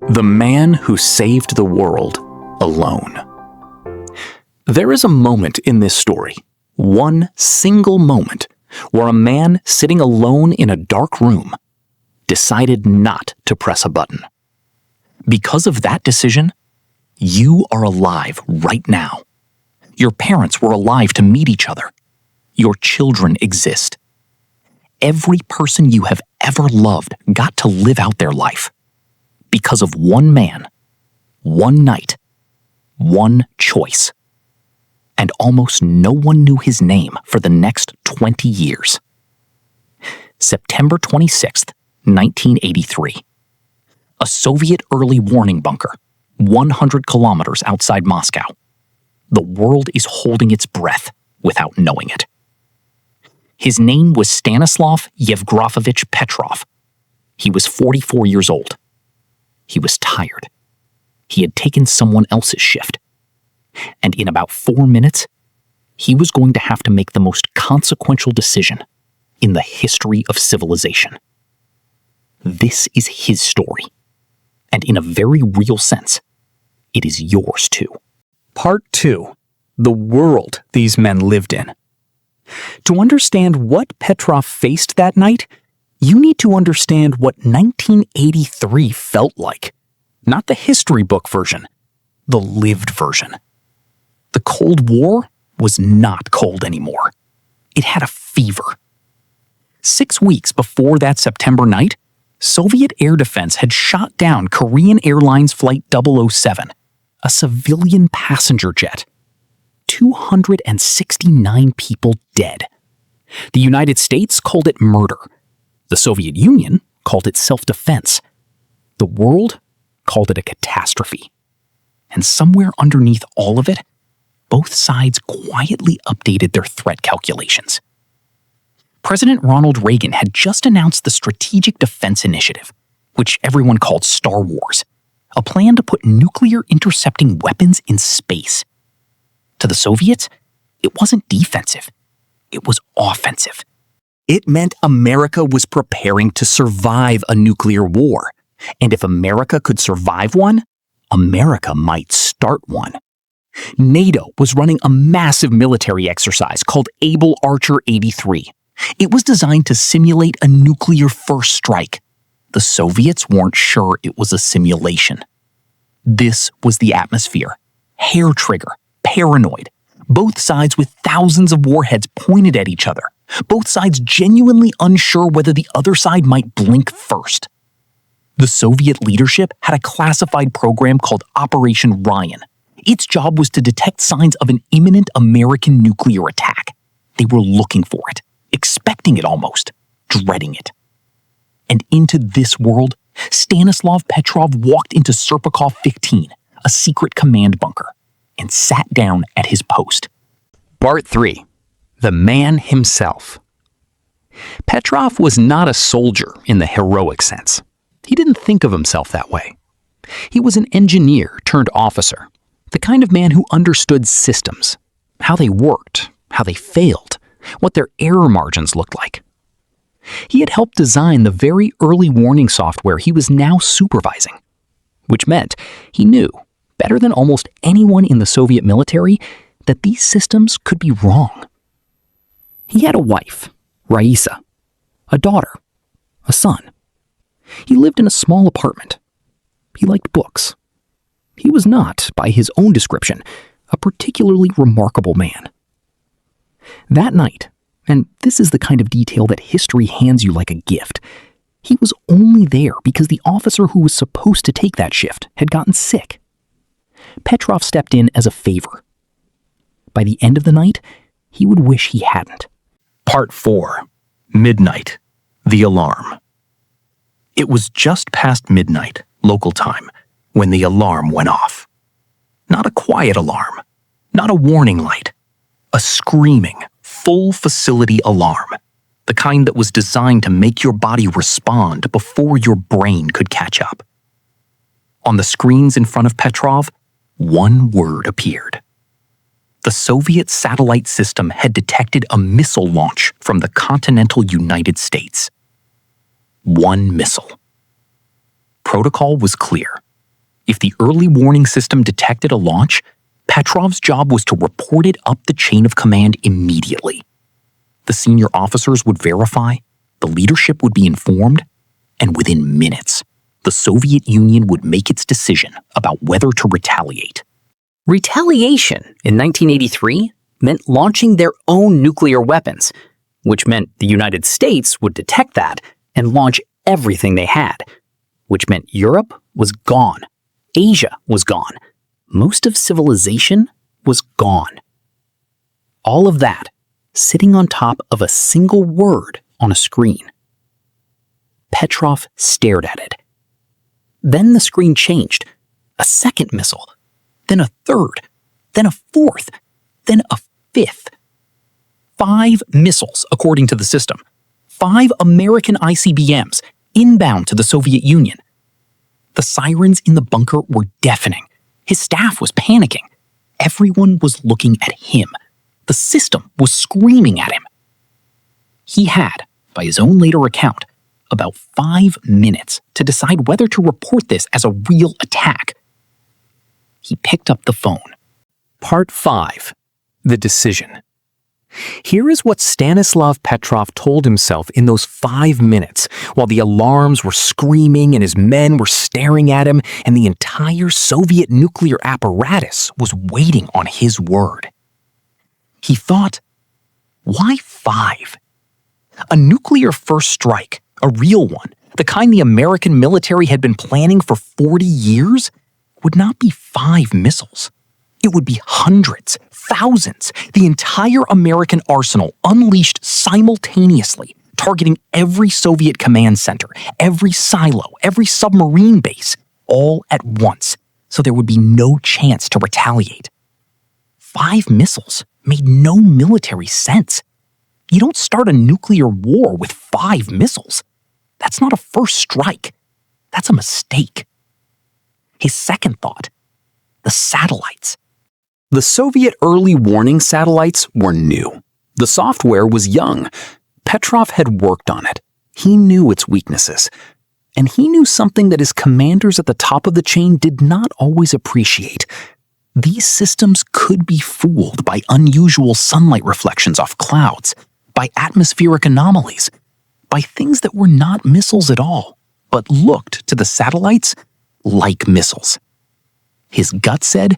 The man who saved the world alone. There is a moment in this story, one single moment, where a man sitting alone in a dark room decided not to press a button. Because of that decision, you are alive right now. Your parents were alive to meet each other. Your children exist. Every person you have ever loved got to live out their life. Because of one man, one night, one choice. And almost no one knew his name for the next 20 years. September 26th, 1983. A Soviet early warning bunker, 100 kilometers outside Moscow. The world is holding its breath without knowing it. His name was Stanislav Yevgrafovich Petrov. He was 44 years old. He was tired. He had taken someone else's shift. And in about 4 minutes, he was going to have to make the most consequential decision in the history of civilization. This is his story. And in a very real sense, it is yours too. Part 2. The world these men lived in. To understand what Petrov faced that night, you need to understand what 1983 felt like. Not the history book version, the lived version. The Cold War was not cold anymore. It had a fever. 6 weeks before that September night, Soviet air defense had shot down Korean Airlines Flight 007, a civilian passenger jet. 269 people dead. The United States called it murder. The Soviet Union called it self-defense. The world called it a catastrophe. And somewhere underneath all of it, both sides quietly updated their threat calculations. President Ronald Reagan had just announced the Strategic Defense Initiative, which everyone called Star Wars, a plan to put nuclear intercepting weapons in space. To the Soviets, it wasn't defensive. It was offensive. It meant America was preparing to survive a nuclear war. And if America could survive one, America might start one. NATO was running a massive military exercise called Able Archer 83. It was designed to simulate a nuclear first strike. The Soviets weren't sure it was a simulation. This was the atmosphere. Hair trigger. Paranoid. Both sides with thousands of warheads pointed at each other. Both sides genuinely unsure whether the other side might blink first. The Soviet leadership had a classified program called Operation Ryan. Its job was to detect signs of an imminent American nuclear attack. They were looking for it, expecting it almost, dreading it. And into this world, Stanislav Petrov walked into Serpukhov 15, a secret command bunker, and sat down at his post. Part 3. The man himself. Petrov was not a soldier in the heroic sense. He didn't think of himself that way. He was an engineer turned officer, the kind of man who understood systems, how they worked, how they failed, what their error margins looked like. He had helped design the very early warning software he was now supervising, which meant he knew, better than almost anyone in the Soviet military, that these systems could be wrong. He had a wife, Raisa, a daughter, a son. He lived in a small apartment. He liked books. He was not, by his own description, a particularly remarkable man. That night, and this is the kind of detail that history hands you like a gift, he was only there because the officer who was supposed to take that shift had gotten sick. Petrov stepped in as a favor. By the end of the night, he would wish he hadn't. Part 4. Midnight. The alarm. It was just past midnight, local time, when the alarm went off. Not a quiet alarm, not a warning light, a screaming, full facility alarm, the kind that was designed to make your body respond before your brain could catch up. On the screens in front of Petrov, one word appeared. The Soviet satellite system had detected a missile launch from the continental United States. One missile. Protocol was clear. If the early warning system detected a launch, Petrov's job was to report it up the chain of command immediately. The senior officers would verify, the leadership would be informed, and within minutes, the Soviet Union would make its decision about whether to retaliate. Retaliation in 1983 meant launching their own nuclear weapons, which meant the United States would detect that and launch everything they had, which meant Europe was gone, Asia was gone, most of civilization was gone. All of that sitting on top of a single word on a screen. Petrov stared at it. Then the screen changed. A second missile, then a third, then a fourth, then a fifth. 5 missiles, according to the system. 5 American ICBMs inbound to the Soviet Union. The sirens in the bunker were deafening. His staff was panicking. Everyone was looking at him. The system was screaming at him. He had, by his own later account, about 5 minutes to decide whether to report this as a real attack. He picked up the phone. Part 5. The Decision. Here is what Stanislav Petrov told himself in those 5 minutes while the alarms were screaming and his men were staring at him and the entire Soviet nuclear apparatus was waiting on his word. He thought, why 5? A nuclear first strike, a real one, the kind the American military had been planning for 40 years, would not be 5 missiles. It would be hundreds, thousands, the entire American arsenal unleashed simultaneously, targeting every Soviet command center, every silo, every submarine base, all at once, so there would be no chance to retaliate. 5 missiles made no military sense. You don't start a nuclear war with 5 missiles. That's not a first strike. That's a mistake. His second thought, the satellites. The Soviet early warning satellites were new. The software was young. Petrov had worked on it. He knew its weaknesses. And he knew something that his commanders at the top of the chain did not always appreciate. These systems could be fooled by unusual sunlight reflections off clouds, by atmospheric anomalies, by things that were not missiles at all, but looked to the satellites like missiles. His gut said,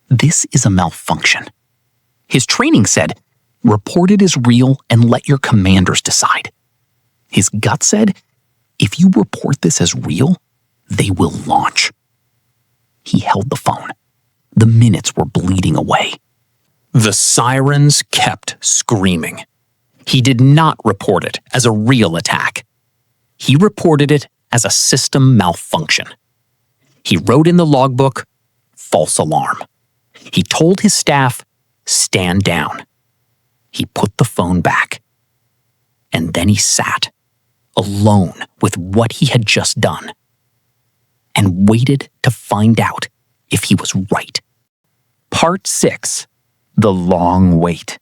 this is a malfunction. His training said, report it as real and let your commanders decide. His gut said, if you report this as real, they will launch. He held the phone. The minutes were bleeding away. The sirens kept screaming. He did not report it as a real attack. He reported it as a system malfunction. He wrote in the logbook, false alarm. He told his staff, stand down. He put the phone back. And then he sat, alone with what he had just done, and waited to find out if he was right. Part 6. The Long Wait.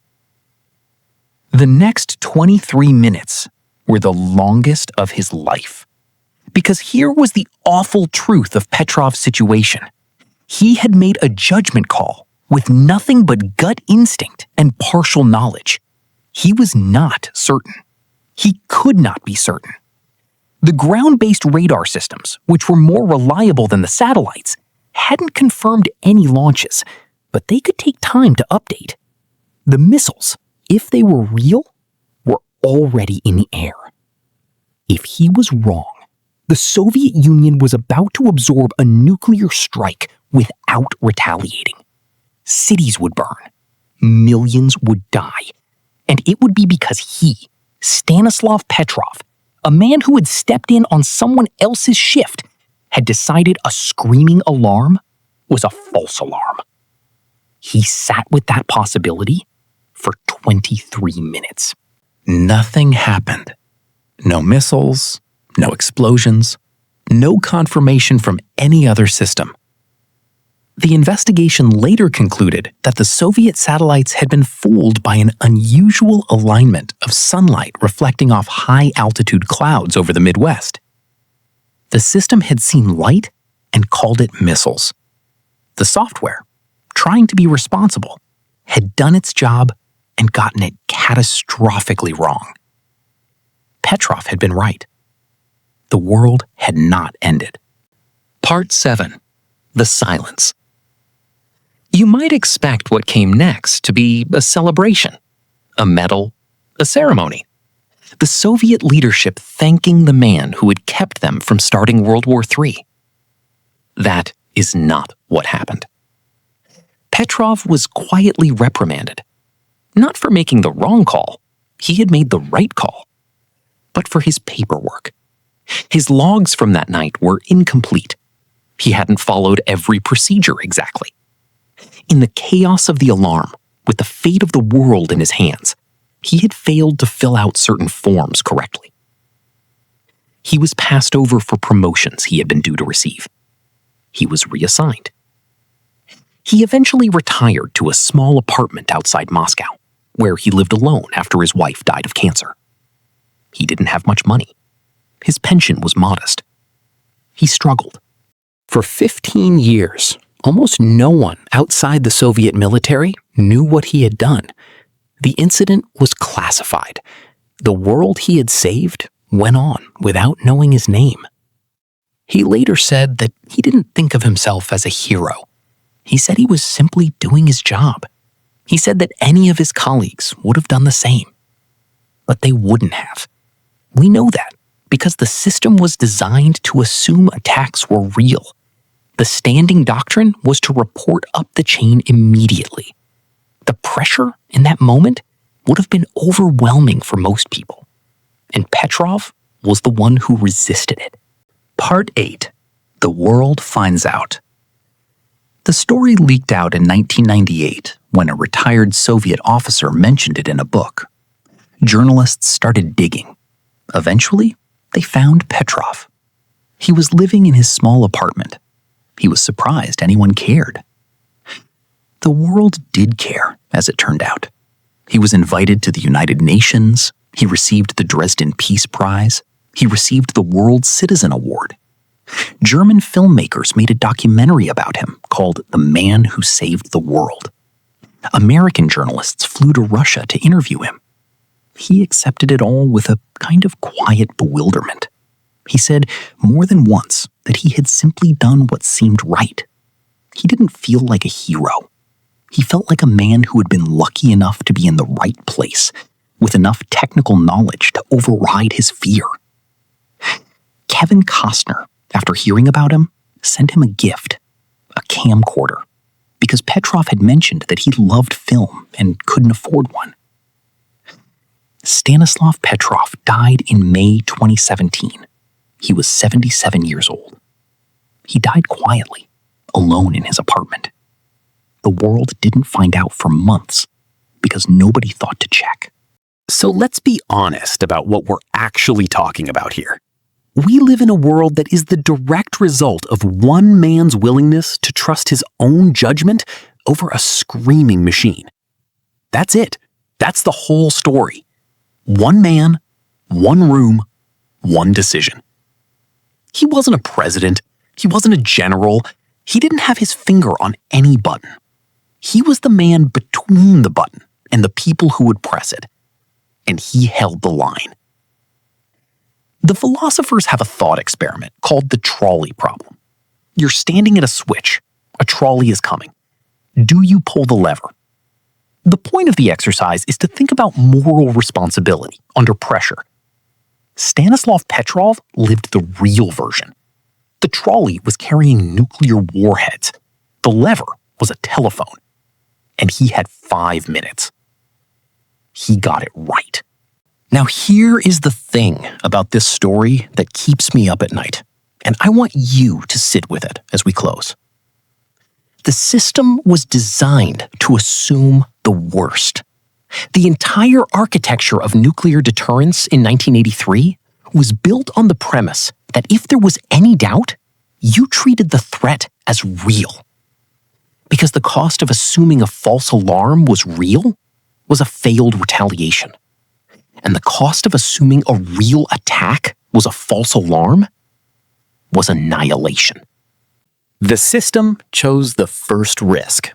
The next 23 minutes were the longest of his life. Because here was the awful truth of Petrov's situation. He had made a judgment call with nothing but gut instinct and partial knowledge. He was not certain. He could not be certain. The ground-based radar systems, which were more reliable than the satellites, hadn't confirmed any launches, but they could take time to update. The missiles, if they were real, were already in the air. If he was wrong, the Soviet Union was about to absorb a nuclear strike without retaliating. Cities would burn. Millions would die. And it would be because he, Stanislav Petrov, a man who had stepped in on someone else's shift, had decided a screaming alarm was a false alarm. He sat with that possibility for 23 minutes. Nothing happened. No missiles, no explosions, no confirmation from any other system. The investigation later concluded that the Soviet satellites had been fooled by an unusual alignment of sunlight reflecting off high-altitude clouds over the Midwest. The system had seen light and called it missiles. The software, trying to be responsible, had done its job and gotten it catastrophically wrong. Petrov had been right. The world had not ended. Part 7. The Silence. You might expect what came next to be a celebration, a medal, a ceremony. The Soviet leadership thanking the man who had kept them from starting World War III. That is not what happened. Petrov was quietly reprimanded, not for making the wrong call, he had made the right call, but for his paperwork. His logs from that night were incomplete. He hadn't followed every procedure exactly. In the chaos of the alarm, with the fate of the world in his hands, he had failed to fill out certain forms correctly. He was passed over for promotions he had been due to receive. He was reassigned. He eventually retired to a small apartment outside Moscow, where he lived alone after his wife died of cancer. He didn't have much money. His pension was modest. He struggled. For 15 years, almost no one outside the Soviet military knew what he had done. The incident was classified. The world he had saved went on without knowing his name. He later said that he didn't think of himself as a hero. He said he was simply doing his job. He said that any of his colleagues would have done the same. But they wouldn't have. We know that because the system was designed to assume attacks were real. The standing doctrine was to report up the chain immediately. The pressure in that moment would have been overwhelming for most people. And Petrov was the one who resisted it. Part 8. The World Finds Out. The story leaked out in 1998 when a retired Soviet officer mentioned it in a book. Journalists started digging. Eventually, they found Petrov. He was living in his small apartment. He was surprised anyone cared. The world did care, as it turned out. He was invited to the United Nations. He received the Dresden Peace Prize. He received the World Citizen Award. German filmmakers made a documentary about him called The Man Who Saved the World. American journalists flew to Russia to interview him. He accepted it all with a kind of quiet bewilderment. He said more than once that he had simply done what seemed right. He didn't feel like a hero. He felt like a man who had been lucky enough to be in the right place, with enough technical knowledge to override his fear. Kevin Costner, after hearing about him, sent him a gift, a camcorder, because Petrov had mentioned that he loved film and couldn't afford one. Stanislav Petrov died in May 2017. He was 77 years old. He died quietly, alone in his apartment. The world didn't find out for months because nobody thought to check. So let's be honest about what we're actually talking about here. We live in a world that is the direct result of one man's willingness to trust his own judgment over a screaming machine. That's it. That's the whole story. One man, one room, one decision. He wasn't a president. He wasn't a general. He didn't have his finger on any button. He was the man between the button and the people who would press it. And he held the line. The philosophers have a thought experiment called the trolley problem. You're standing at a switch. A trolley is coming. Do you pull the lever? The point of the exercise is to think about moral responsibility under pressure. Stanislav Petrov lived the real version. The trolley was carrying nuclear warheads. The lever was a telephone. And he had 5 minutes. He got it right. Now here is the thing about this story that keeps me up at night, and I want you to sit with it as we close. The system was designed to assume the worst. The entire architecture of nuclear deterrence in 1983 was built on the premise that if there was any doubt, you treated the threat as real. Because the cost of assuming a false alarm was real was a failed retaliation. And the cost of assuming a real attack was a false alarm was annihilation. The system chose the first risk.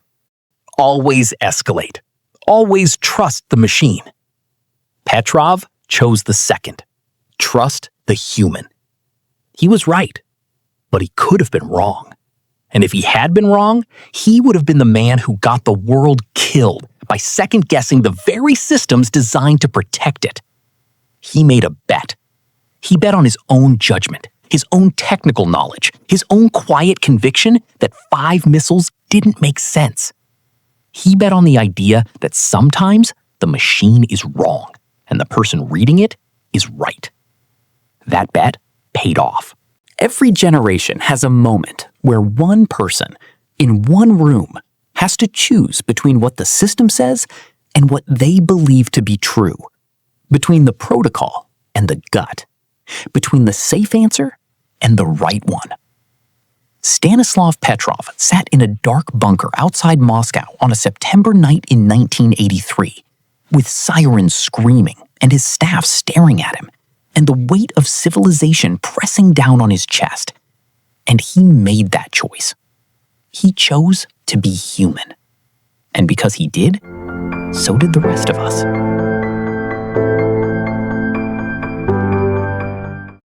Always escalate. Always trust the machine. Petrov chose the second. Trust the human. He was right, but he could have been wrong. And if he had been wrong, he would have been the man who got the world killed by second-guessing the very systems designed to protect it. He made a bet. He bet on his own judgment, his own technical knowledge, his own quiet conviction that 5 missiles didn't make sense. He bet on the idea that sometimes the machine is wrong and the person reading it is right. That bet paid off. Every generation has a moment where one person in one room has to choose between what the system says and what they believe to be true, between the protocol and the gut, between the safe answer and the right one. Stanislav Petrov sat in a dark bunker outside Moscow on a September night in 1983, with sirens screaming and his staff staring at him, and the weight of civilization pressing down on his chest. And he made that choice. He chose to be human. And because he did, so did the rest of us.